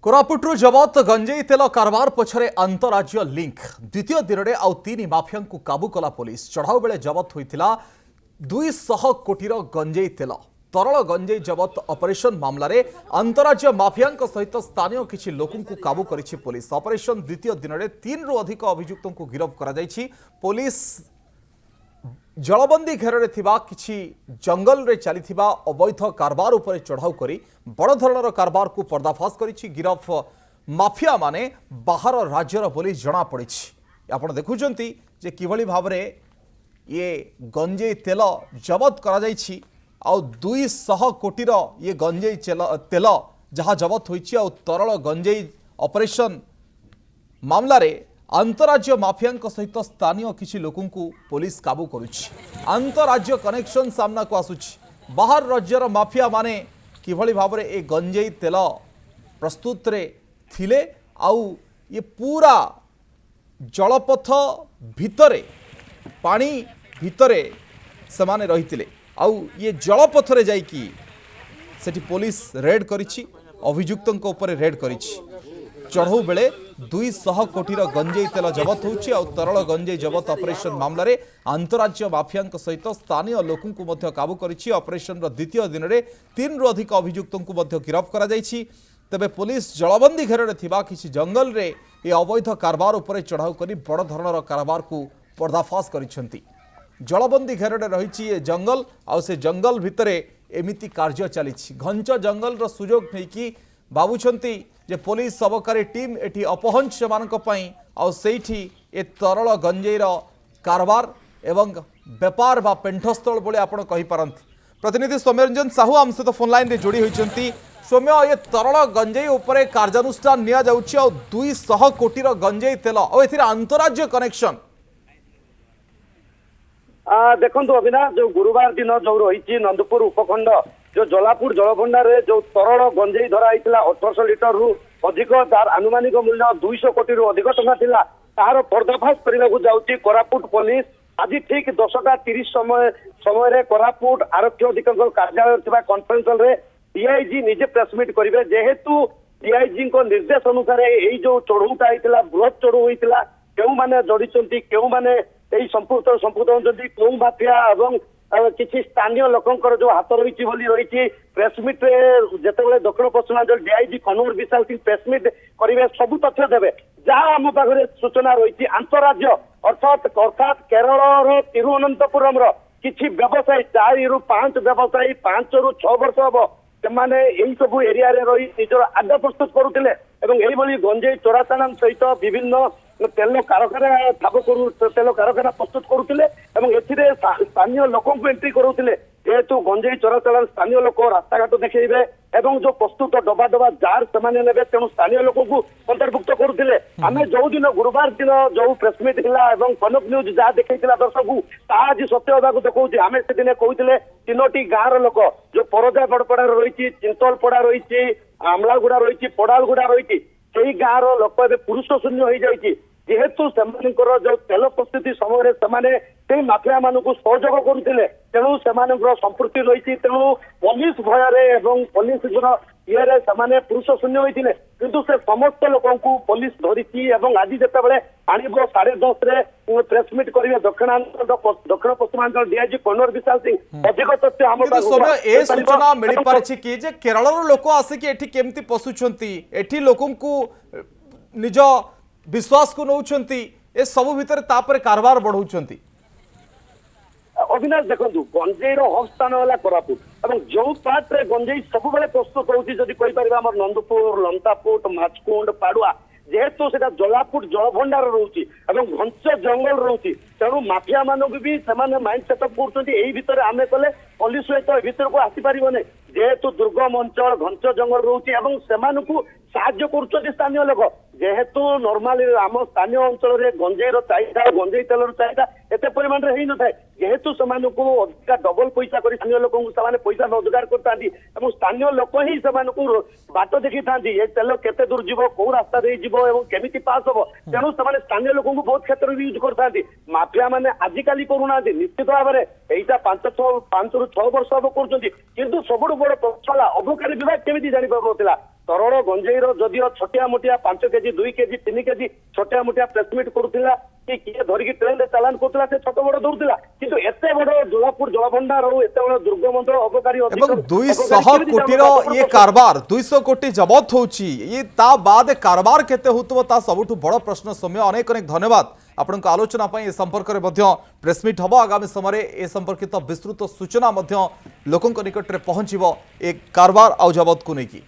कोरापुटरू जबत गंजेई तेल कारबार पछरे अंतरराज्य लिंक द्वितीय दिन में आउ तीन माफिया को काबू कला पुलिस चढ़ाऊ बेले जबत होता 200 कोटीर गंजेई तेल तरल गंजेई जबत ऑपरेशन मामला रे अंतरराज्य माफिया सहित स्थानीय किछि लोकों को काबू करिछि पुलिस। ऑपरेशन द्वितीय दिन में 3 रु अधिक अभियुक्तों को गिरफ्त करा जायछि। पुलिस जलबंदी घेर किछि जंगल रे चलीथिबा अवैध कारबार उपरे चढ़ाऊ करी बड़ धरणर कारबार को पर्दाफाश करिछि। गिरफ माफिया माने बाहर राज्यर बोली जना पड़िछि। आपण देखुचंती जे किभली भाबरे ये गंजेई तेल जबत करा जायछि आउ 200 कोटीर ये गंजेई तेल जहाँ जबत होइछि आउ तरल गंजेई ऑपरेशन मामला रे अंतरराज्य माफिया सहित स्थानीय किसी लोकों को पुलिस काबू करुछि। अंतरराज्य कनेक्शन सामना को आसुछि। बाहर राज्यर माफिया माने किभली भाबरे ए गंजेई तेल प्रस्तुत रे थिले आउ ये पूरा जलपथ भितरे पानी भितरे समाने रहितिले आउ ये जलपथ रे जाइकी सेठी पुलिस रेड करिछि। अभियुक्तों ऊपर रेड करिछि। चढ़ऊ बेले 200 कोटीर गंजेई तेल जबत होउछि और तरल गंजेई जबत ऑपरेशन मामला रे अंतरराज्य माफिया सहित स्थानीय लोकों को मध्य काबू करिछि। ऑपरेशन द्वितीय दिन में 3 रु अधिक अभियुक्तों को मध्य गिरफ्त करा जायछि। तेबे पुलिस जलबंदी घेर थिबा किछि जंगल रे ये अवैध कारबार उपरे चढ़ाऊ करी बड़ धरणर कारबार को पर्दाफाश करिसेंती। जलबंदी घेर रही ये जंगल आउ से जंगल भितरे एमिति कार्य चलीछि। घंच जंगल रो सुजोग नेकी भावुछंती जे पुलिस सबकारी टीम एठी अपहंच सेमानक पई आउ सेठी ए तरल गंजेईर कारबार एवं व्यापार बा पेंठस्थल बोले आपण कहि पारंती। प्रतिनिधि सौम्यरंजन साहू आम सहित फोन लाइन रे जोड़ी होइछंती। सौम्य ये तरल गंजेई उपरे कार्यानुष्ठान निया जाउछि आउ 200 कोटीर गंजेई तेल आउ एथिर अंतरराज्य कनेक्शन देखो अविनाश जो गुरुवार दिन जो रही नंदपुर उपखंड जो जलापुर जलभंडार जो तरल गंजेई धरा 1800 लिटर रु अधिक तार आनुमानिक मूल्य 200 कोटी रु अधिक टंका थिला तार पर्दाफाश करने को जाउची कोरापुट पुलिस। आज ठीक 10:30 समय रे कोरापुट आरक्षी अधीक्षक कार्यालय थिबा कॉन्फ्रेंस हॉल रे डीआईजी निजे प्रेस मीट करिवे जेहेतु डीआईजी को निर्देश अनुसार एई जो चढ़ऊटा होइतिला बृहत चढ़ऊ होइतिला केउ माने जड़िचंती केउ माने एई संपुक्त होचंती केउ माफिया एवं किसी स्थानीय लोकंकर जो हाथ रही रही प्रेस मीट जिते दक्षिण Paschimanchal DIG Kanwar Vishal Singh press meet करेंगे सबू तथ्य देवे जहाँ आम पाखे सूचना रही अंतरराज्य अर्थात केरल तिरुवनंतपुरम किसी व्यवसायी 4 ରୁ 5 व्यवसायी 5 ରୁ 6 वर्ष हम से यही सब एरिया रही निजर आडा प्रस्तुत करुले गंजेई चोराचालान सहित विभिन्न तेल कारखाना ठाब करू तेल कारखाना प्रस्तुत करुले स्थानीय लोक एंट्री करुले जेहेतु गंजेई चोराचालान स्थानीय लोक रास्ताघाट देखिए एवं जो प्रस्तुत डबा डबा जार से तेणु स्थानीय लोक को अंतर्भुक्त करुले आम जो दिन गुरुवार दिन जो प्रेसमिट है कनक न्यूज जहाँ देखा दर्शक को आज सत्य होगा देखा आम से दिन कहते 3टी गाँव लोक जो परजा बड़पड़ा रही चिंतलपड़ा रही आमलागुड़ा रही पड़ालगुड़ा रही से गाँव लोक पुरुष शून्य हो जाए जेहेतु जो तेल प्रस्तुति समय से माफिया मान सहयोग करुले तेणु से संपृक्ति रही तेणु पुलिस भय पुलिस ये पुरुष शून्य होते किंतु से समस्त लोक पुलिस धरी आज जिते आणव 10:30 प्रेस मीट करेंगे दक्षिण पश्चिमांचल डीआईजी कन्वर विशाल सिंह अधिक तथ्य आम सूचना मिल पारिछि कि जे केरल लोक आसिक एठी केमती पशुछंती एठी लोकन को निज विश्वास को नौछंती ए सब भितर तापर कारबार बढ़ौछंती। अविनाश देखो गंजेईर हब स्थान है कोरापुट और जो पार्ट रे गंजेई सब प्रस्तुत होपर नंदपुर लंतापुट माचकुंड पाड़ुआ जेहेतु से जलापुर जलभंडार रोचे घंच जंगल रोचे तेणु माफिया मानक भी माइंड सेटअप कर आम कले पुलिस सहित भितर को आसीपर जेहेतु दुर्गम अंचल घंच जंगल रोचे साहाଯ୍य कर स्थानीय लोक जेहेतु नॉर्मली आम स्थानीय अंचल में गंजेईर चाहिदा गंजेई तेलर चाहिदा एत परिमाण में हो न था जेहेतु सेमानकु अधिका डबल पैसा करी स्थानीय लोक पैसा रोजगार करता स्थानीय लोक ही से बाट देखी था ये तेल केते दूर जीव कौ रास्ता दे जीव एवं केमिति पास हम तेणु से स्थानीय लोक बहुत क्षेत्र में यूज करता माफिया मैंने आजिकाली करूना निश्चित भाव में यहीटा 5 ରୁ 6 वर्ष हम कर सबुठ बड़ प्रश्न अबकारी विभाग केमी जानी पार तरल गंजेईर जदिओ छोटिया मोटिया 5 केजी 2 केजी 3 केजी छोटिया मोटिया प्लेसमेंट करूला कि किए धरिकी ट्रेन चालान करूला से छोट बड़ दौड़ला किंतु एते बड़ जोलापुर जलभंडार हो एते बड़ दुर्गम अंचल अबकारी एवं 200 कोटीर ये कारबार 200 कोटी जबत होची ये ता बाद कारबार केते होतबो ता सबुठ बड़ प्रश्न सौम्य अनेक अनेक धन्यवाद आपण आलोचना ए संपर्क में प्रेसमिट हम आगामी समय ए संपर्कित विस्तृत सूचना लोकों निकट में पहुंचब ए कारबार आउ जबत को लेकिन।